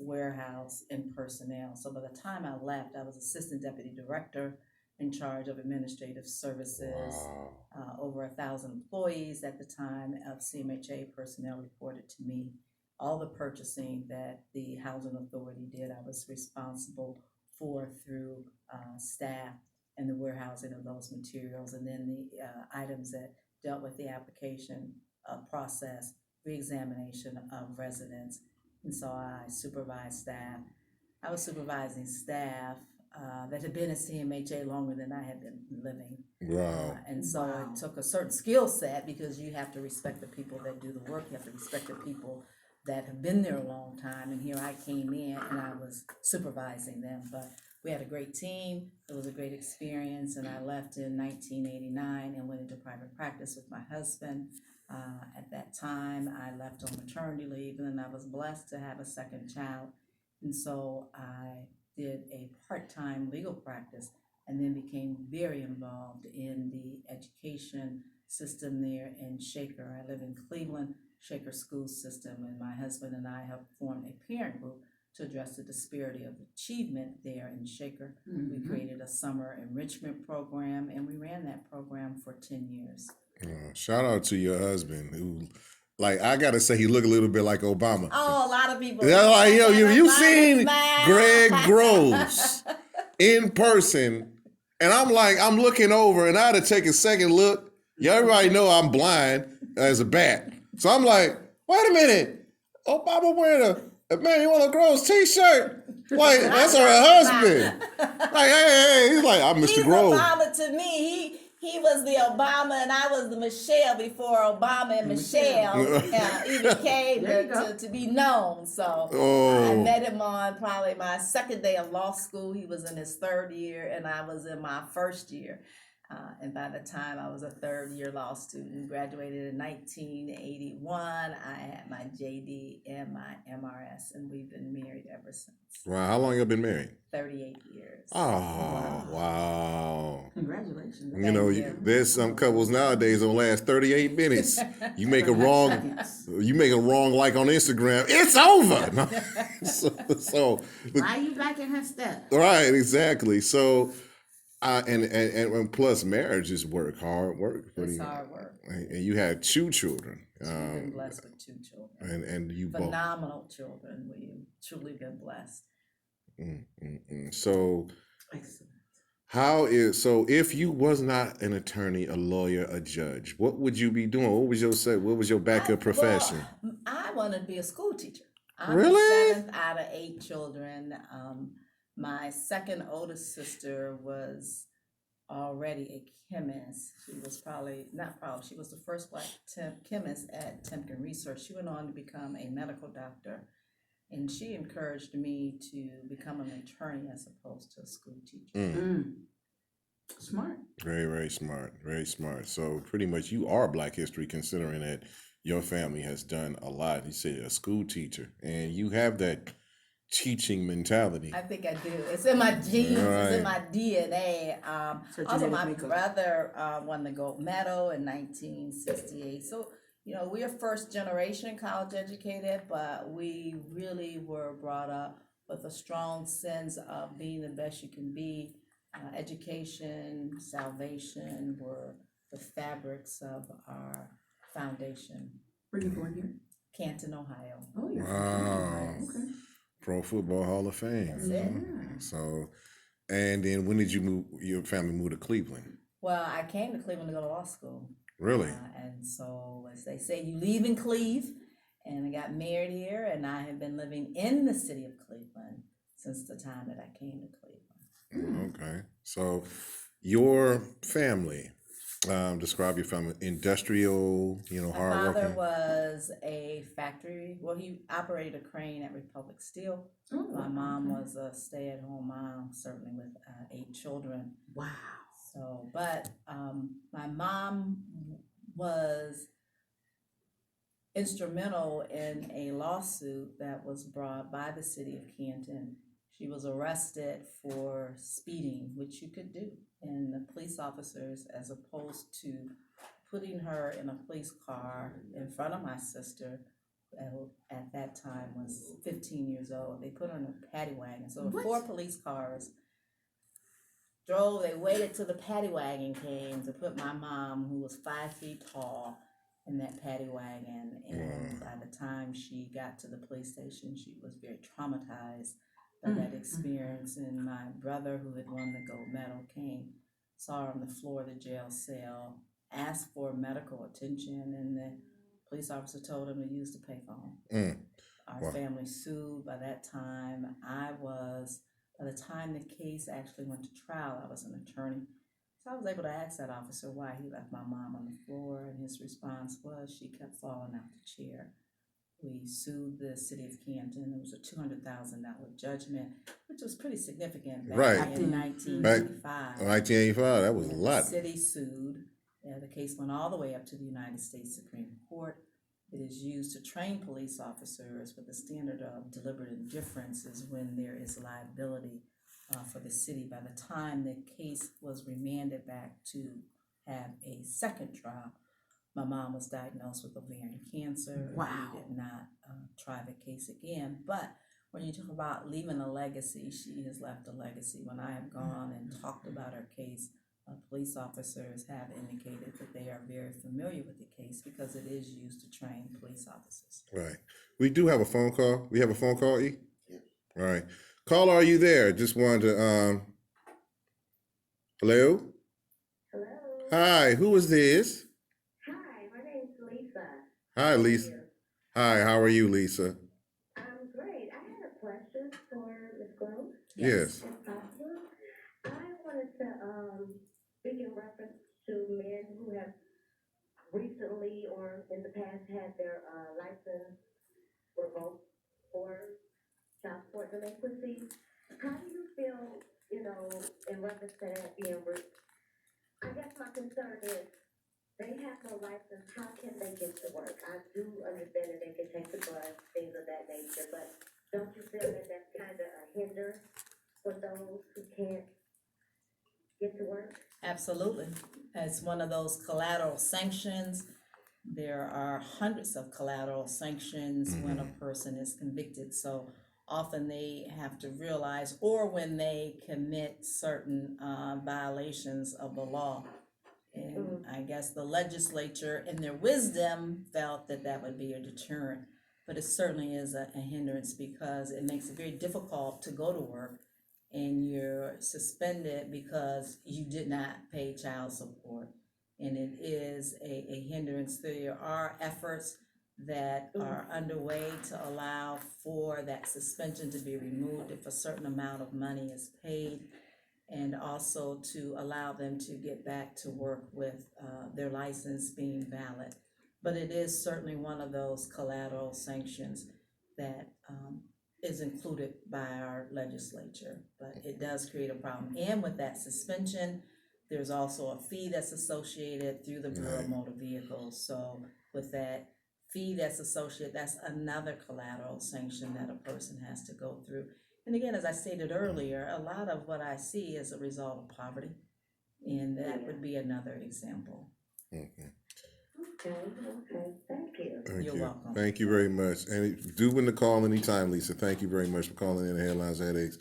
warehouse, and personnel. So by the time I left, I was assistant deputy director in charge of administrative services. Wow. Over 1,000 employees at the time of CMHA personnel reported to me. All the purchasing that the housing authority did, I was responsible for through staff and the warehousing of those materials, and then the items that dealt with the application process, reexamination of residents. And so I supervised staff. I was supervising staff that had been at CMHA longer than I had been living. Wow. And so it took a certain skill set, because you have to respect the people that do the work. You have to respect the people that have been there a long time. And here I came in and I was supervising them. But we had a great team. It was a great experience. And I left in 1989 and went into private practice with my husband. At that time, I left on maternity leave, and then I was blessed to have a second child. And so I did a part-time legal practice, and then became very involved in the education system there in Shaker. I live in Cleveland, Shaker school system, and my husband and I have formed a parent group to address the disparity of achievement there in Shaker. We created a summer enrichment program, and we ran that program for 10 years. Shout out to your husband, who, like, I gotta say, he look a little bit like Obama. Oh, a lot of people. Yeah, like, yo, you seen Greg Groves in person, and I'm looking over, and I had to take a second look. Yeah, everybody know I'm blind as a bat, so I'm like, wait a minute, Obama wearing a Emmanuela Groves t-shirt. Like, that's her husband. Like, hey, he's like, I'm Mr. Groves. Obama to me. He was the Obama and I was the Michelle before Obama and Michelle even came to be known. So I met him on probably my second day of law school. He was in his third year and I was in my first year. And by the time I was a third year law student, graduated in 1981, I had my JD and my MRS, and we've been married ever since. Wow, how long you been married? 38 years. Oh, wow. Congratulations. You know, there's some couples nowadays don't last 38 minutes. You make a wrong like on Instagram, it's over. so why are you back in her step? Right, exactly. So and plus marriage is hard work. It's hard work. And you had 2 children. We've been blessed with 2 children. And you phenomenal both. Children. We've truly been blessed. So excellent. So if you was not an attorney, a lawyer, a judge, what would you be doing? What was your backup profession? Well, I wanted to be a school teacher. I'm really? the 7th out of 8 children. My second oldest sister was already a chemist. She was she was the first Black chemist at Temkin Research. She went on to become a medical doctor, and she encouraged me to become an attorney as opposed to a school teacher. Smart. Very, very smart. Very smart. So pretty much you are Black history, considering that your family has done a lot. You said a school teacher, and you have that teaching mentality. I think I do. It's in my genes. Right. It's in my DNA. Also, my brother won the gold medal in 1968. So, we are first generation college educated, but we really were brought up with a strong sense of being the best you can be. Education, salvation were the fabrics of our foundation. Were you born here? Canton, Ohio. Oh, you're wow. Okay. Pro Football Hall of Fame. That's it. So, and then when did your family move to Cleveland? Well, I came to Cleveland to go to law school. Really? And so, as they say, you leave in Cleve, and I got married here, and I have been living in the city of Cleveland since the time that I came to Cleveland. Okay. So, your family, describe your family, industrial, hard working. My father was a factory. Well, he operated a crane at Republic Steel. My mom was a stay-at-home mom, certainly with 8 children. Wow. So, but my mom was instrumental in a lawsuit that was brought by the city of Canton. She was arrested for speeding, which you could do. And the police officers, as opposed to putting her in a police car in front of my sister, at that time was 15 years old. They put her in a paddy wagon. So What? 4 police cars they waited till the paddy wagon came to put my mom, who was 5 feet tall, in that paddy wagon. And by the time she got to the police station, she was very traumatized by that experience. And my brother, who had won the gold medal, came, saw her on the floor of the jail cell, asked for medical attention, and the police officer told him to use the payphone. Our Wow. family sued. By that time, by the time the case actually went to trial, I was an attorney. So I was able to ask that officer why he left my mom on the floor, and his response was she kept falling out the chair. We sued the city of Canton. It was a $200,000 judgment, which was pretty significant back Right. in Back 1985. 1985, that was a The lot. city sued. The case went all the way up to the United States Supreme Court. It is used to train police officers, but the standard of deliberate indifference is when there is liability for the city. By the time the case was remanded back to have a second trial, my mom was diagnosed with ovarian cancer. Wow. We did not try the case again. But when you talk about leaving a legacy, she has left a legacy. When I have gone and talked about her case, police officers have indicated that they are very familiar with the case because it is used to train police officers. Right. We do have a phone call. We have a phone call, E? Yeah. All right. Caller, are you there? Just wanted to, hello? Hello. Hi, who is this? Hi, my name's Lisa. Hi, How are Lisa. you? Hi, how are you, Lisa? I'm great. I had a question for Ms. Grove, Yes. if possible. I wanted to speak in reference to men who have recently or in the past had their license revoked for child support delinquency. How do you feel, in reference to that being I guess my concern is they have no license. How can they get to work? I do understand that they can take the bus, things of that nature, but don't you feel that that's kind of a hinder for those who can't get to work? Absolutely. It's one of those collateral sanctions. There are hundreds of collateral sanctions when a person is convicted. So often they have to realize, or when they commit certain violations of the law. And I guess the legislature, in their wisdom, felt that that would be a deterrent. But it certainly is a hindrance because it makes it very difficult to go to work and you're suspended because you did not pay child support. And it is a hindrance. There are efforts that are underway to allow for that suspension to be removed if a certain amount of money is paid, and also to allow them to get back to work with their license being valid. But it is certainly one of those collateral sanctions that is included by our legislature, but it does create a problem. And with that suspension, there's also a fee that's associated through the Bureau of Motor Vehicles. So with that fee that's associated, that's another collateral sanction that a person has to go through. And again, as I stated earlier, a lot of what I see is a result of poverty, and that would be another example. Okay, thank you. You're welcome. Thank you very much. And do win the call anytime, Lisa. Thank you very much for calling in the Headlines Headaches.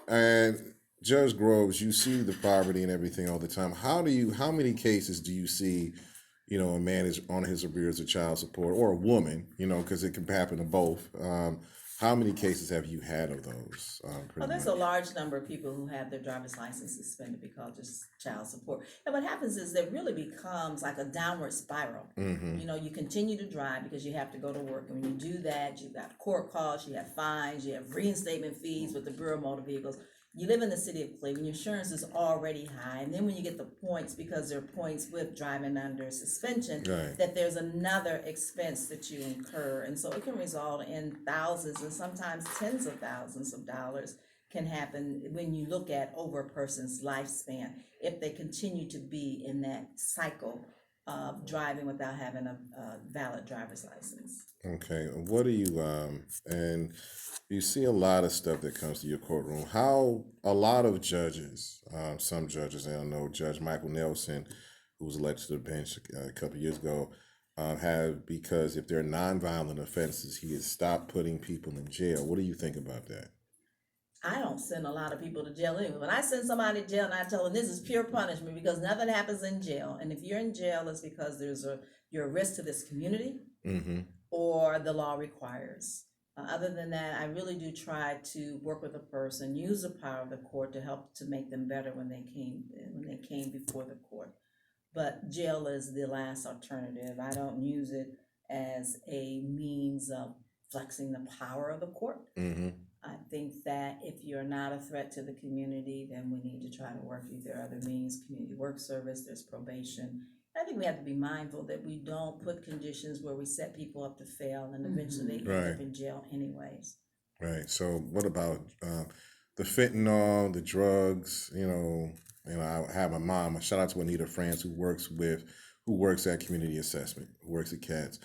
And Judge Groves, you see the poverty and everything all the time. How many cases do you see, a man is on his arrears of child support, or a woman, because it can happen to both. How many cases have you had of those? Well, there's a large number of people who have their driver's license suspended because of child support. And what happens is it really becomes like a downward spiral. You continue to drive because you have to go to work. And when you do that, you've got court costs, you have fines, you have reinstatement fees with the Bureau of Motor Vehicles. You live in the city of Cleveland, your insurance is already high. And then when you get the points, because there are points with driving under suspension, that there's another expense that you incur. And so it can result in thousands and sometimes tens of thousands of dollars can happen when you look at over a person's lifespan if they continue to be in that cycle of driving without having a valid driver's license. Okay, what do you, and you see a lot of stuff that comes to your courtroom. How a lot of judges, some judges, I don't know, Judge Michael Nelson, who was elected to the bench a couple of years ago, have, because if they're nonviolent offenses, he has stopped putting people in jail. What do you think about that? I don't send a lot of people to jail anyway. When I send somebody to jail and I tell them this is pure punishment because nothing happens in jail. And if you're in jail, it's because you're a risk to this community Mm-hmm. or the law requires. Other than that, I really do try to work with a person, use the power of the court to help to make them better when they came before the court. But jail is the last alternative. I don't use it as a means of flexing the power of the court. Mm-hmm. I think that if you're not a threat to the community, then we need to try to work with there are other means, community work service, there's probation. I think we have to be mindful that we don't put conditions where we set people up to fail and eventually they end Right. up in jail anyways. Right. So what about the fentanyl, the drugs? I have my mom. Shout out to Anita France, who works at Community Assessment, who works at CATS.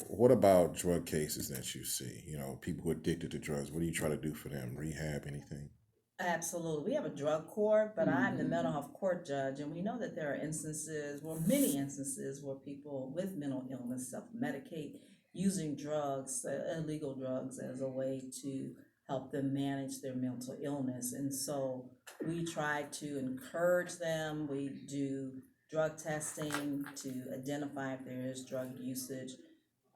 What about drug cases that you see? People who are addicted to drugs. What do you try to do for them? Rehab, anything? Absolutely. We have a drug court, but I'm the mental health court judge, and we know that there are many instances where people with mental illness self-medicate using drugs, illegal drugs, as a way to help them manage their mental illness. And so we try to encourage them. We do drug testing to identify if there is drug usage,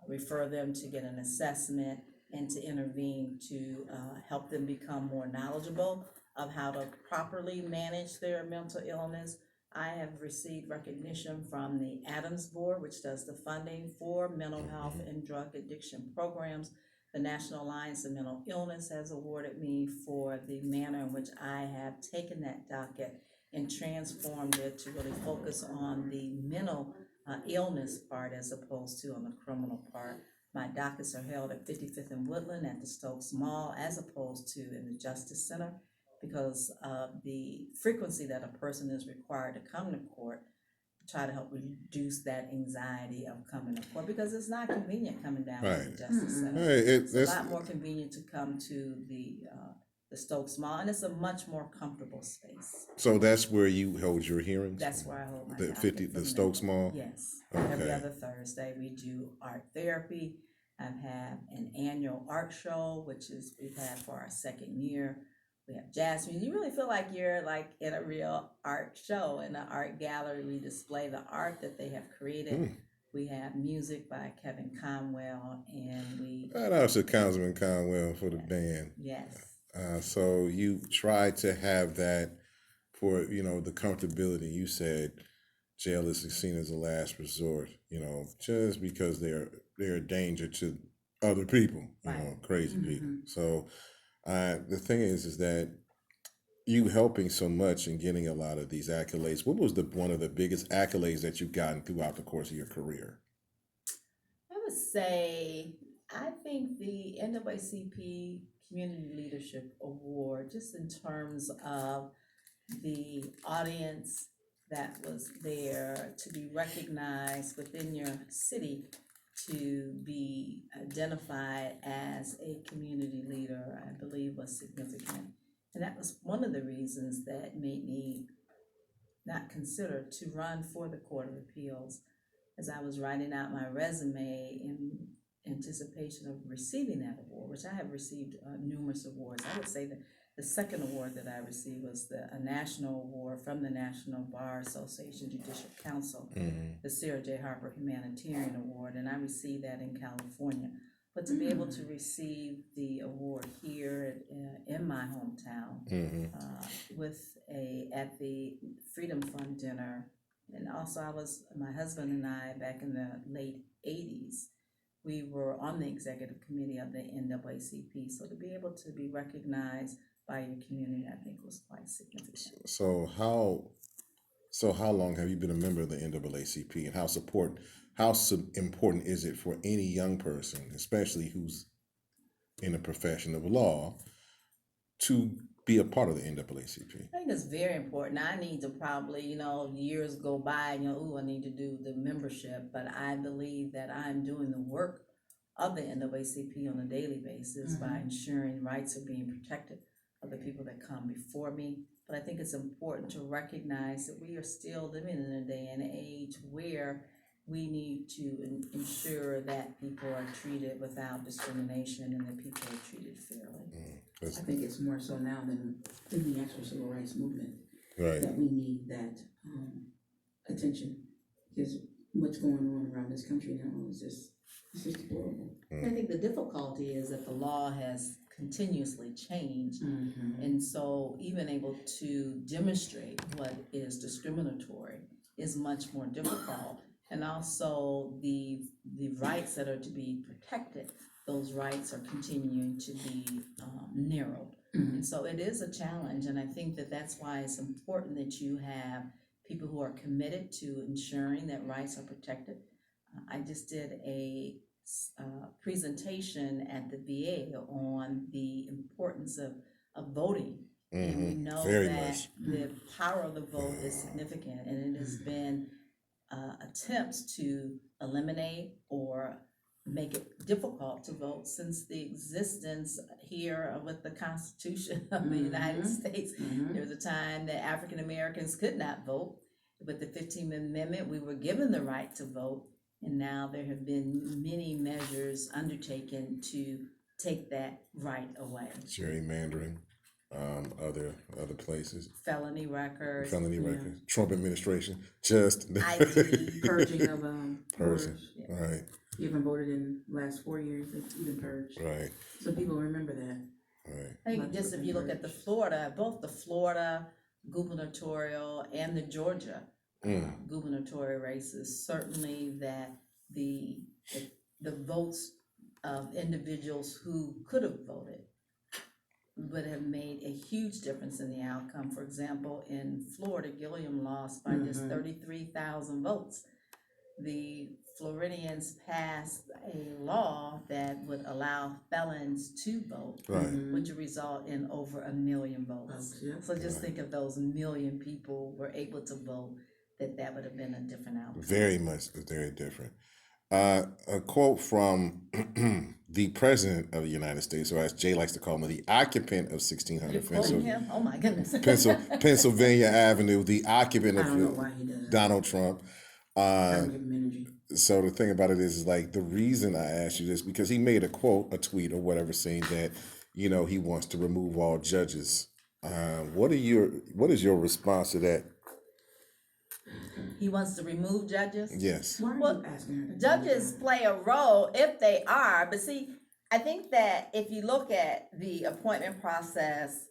refer them to get an assessment, and to intervene to help them become more knowledgeable of how to properly manage their mental illness. I have received recognition from the Adams Board, which does the funding for mental health and drug addiction programs. The National Alliance of Mental Illness has awarded me for the manner in which I have taken that docket and transformed it to really focus on the mental illness part as opposed to on the criminal part. My dockets are held at 55th and Woodland at the Stokes Mall as opposed to in the Justice Center because of the frequency that a person is required to come to court. Try to help reduce that anxiety of coming to court because it's not convenient coming down to the Justice Center. Right. It's a lot more convenient to come to the Stokes Mall, and it's a much more comfortable space. So that's where you hold your hearings? That's where I hold my the Stokes Mall? Yes. Okay. Every other Thursday we do art therapy. I've had an annual art show, which we've had for our second year. We have jazz music. You really feel like you're like in a real art show in an art gallery. We display the art that they have created. We have music by Kevin Conwell, and we. Shout out to Councilman Conwell for the band. Yes. So you try to have that for the comfortability. You said jail is seen as a last resort. Just because they're a danger to other people. Crazy people. So. The thing is that you helping so much and getting a lot of these accolades. What was one of the biggest accolades that you've gotten throughout the course of your career? I would say, I think the NAACP Community Leadership Award, just in terms of the audience that was there, to be recognized within your city, to be identified as a community leader, I believe was significant. And that was one of the reasons that made me not consider to run for the Court of Appeals. As I was writing out my resume in anticipation of receiving that award, which I have received numerous awards. I would say that the second award that I received was a national award from the National Bar Association Judicial Council, the Sarah J. Harper Humanitarian Award, and I received that in California. But to be able to receive the award here in my hometown at the Freedom Fund dinner, and also my husband and I back in the late 80s, we were on the executive committee of the NAACP. So to be able to be recognized by your community, I think was quite significant. So how long have you been a member of the NAACP, and how important is it for any young person, especially who's in the profession of law, to be a part of the NAACP? I think it's very important. I need to probably, years go by and I need to do the membership, but I believe that I'm doing the work of the NAACP on a daily basis by ensuring rights are being protected of the people that come before me. But I think it's important to recognize that we are still living in a day and age where we need to ensure that people are treated without discrimination and that people are treated fairly. I think it's more so now than in the actual civil rights movement Right. that we need that attention, because what's going on around this country now is just deplorable. I think the difficulty is that the law has continuously changed. And so even able to demonstrate what is discriminatory is much more difficult. And also the rights that are to be protected, those rights are continuing to be narrowed. And so it is a challenge, and I think that that's why it's important that you have people who are committed to ensuring that rights are protected. I just did a presentation at the VA on the importance of voting. And we know Very that much. the power of the vote is significant, and it has been attempts to eliminate or make it difficult to vote since the existence here with the Constitution of the United States. There was a time that African Americans could not vote. With the 15th Amendment, we were given the right to vote, and now there have been many measures undertaken to take that right away. Gerrymandering, other places. Felony records. Trump administration, just ID. Purging of Purging. voters. Right, Even voted in the last 4 years, they've even purged. right, So people remember that. right. I think just if you look at the Florida, both the Florida gubernatorial and the Georgia gubernatorial races, certainly that the votes of individuals who could have voted would have made a huge difference in the outcome. For example, in Florida, Gilliam lost by just 33,000 votes. The Floridians passed a law that would allow felons to vote, Right. which would result in over 1 million votes. So just think if those 1 million people were able to vote, that would have been a different outcome. Very much, very different. A quote from the President of the United States, or as Jay likes to call him, the occupant of 1600 You're quoting him? Oh my goodness. Pennsylvania Avenue, the occupant I don't know of why he does that. Donald Trump. I don't give him energy. So the thing about it is like the reason I asked you this because he made a tweet or whatever saying that he wants to remove all judges. What is your response to that? He wants to remove judges? Yes. Why are Well, you asking her? Judges play a role if they are, but see, I think that if you look at the appointment process,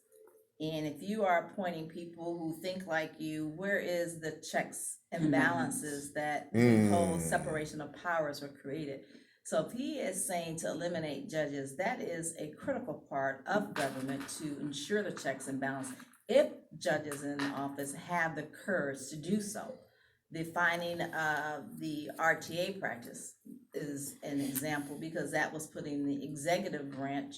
and if you are appointing people who think like you, where is the checks and balances that the whole separation of powers were created? So if he is saying to eliminate judges, that is a critical part of government to ensure the checks and balances. If judges in office have the courage to do so. The finding of the RTA practice is an example because that was putting the executive branch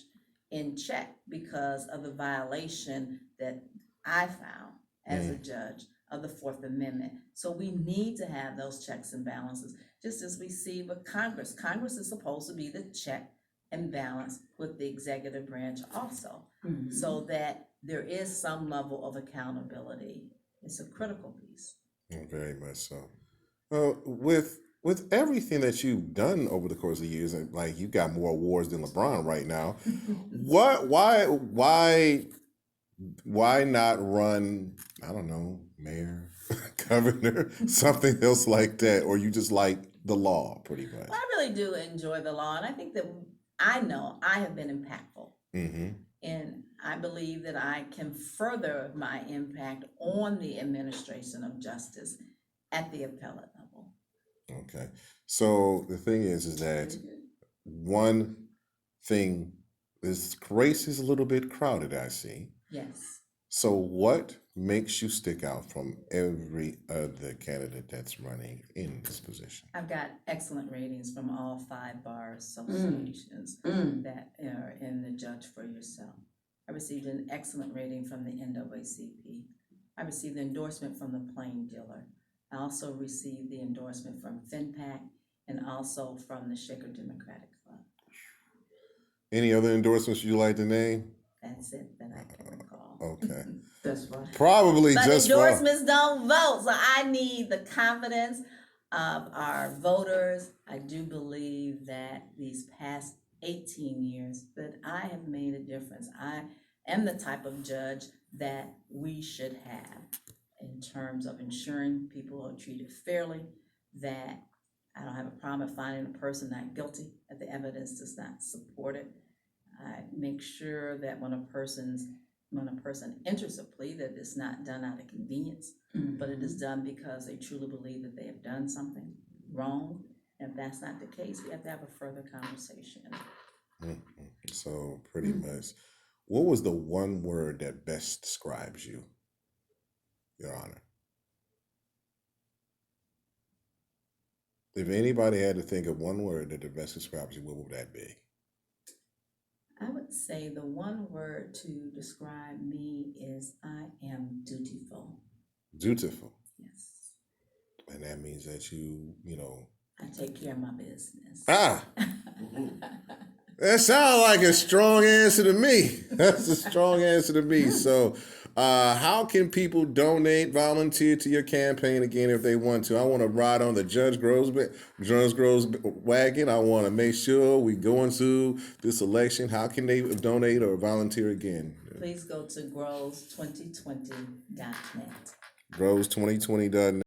in check because of the violation that I found as a judge of the Fourth Amendment. So we need to have those checks and balances, just as we see with Congress. Congress is supposed to be the check and balance with the executive branch also, so that there is some level of accountability. It's a critical piece. Very much so. With everything that you've done over the course of years, and like you got more awards than LeBron right now, why not run? I don't know, mayor, governor, something else like that, or you just like the law pretty much? Well, I really do enjoy the law, and I think that I know I have been impactful. And I believe that I can further my impact on the administration of justice at the appellate level. Okay. So the thing is that one thing, this race is a little bit crowded, I see. Yes. So what makes you stick out from every other candidate that's running in this position? I've got excellent ratings from all 5 bar associations that are in the Judge for Yourself. I received an excellent rating from the NAACP. I received the endorsement from the Plain Dealer. I also received the endorsement from FinPAC and also from the Shaker Democratic Club. Any other endorsements you'd like to name? That's it that I can recall. Okay. That's fine. Probably But just endorsements don't vote, so I need the confidence of our voters, I do believe that these past 18 years that I have made a difference. I am the type of judge that we should have in terms of ensuring people are treated fairly, that I don't have a problem finding a person not guilty if the evidence does not support it. I make sure that when a person enters a plea, that it's not done out of convenience, but it is done because they truly believe that they have done something wrong. And if that's not the case, we have to have a further conversation. So pretty much, what was the one word that best describes you, Your Honor? If anybody had to think of one word that best describes you, what would that be? I would say the one word to describe me is I am dutiful. Dutiful. Yes. And that means that you know. I take care of my business. That sounds like a strong answer to me. That's a strong answer to me. So, how can people donate, volunteer to your campaign again if they want to? I want to ride on the Judge Groves wagon. I want to make sure we go into this election. How can they donate or volunteer again? Please go to groves2020.net. Groves2020.net.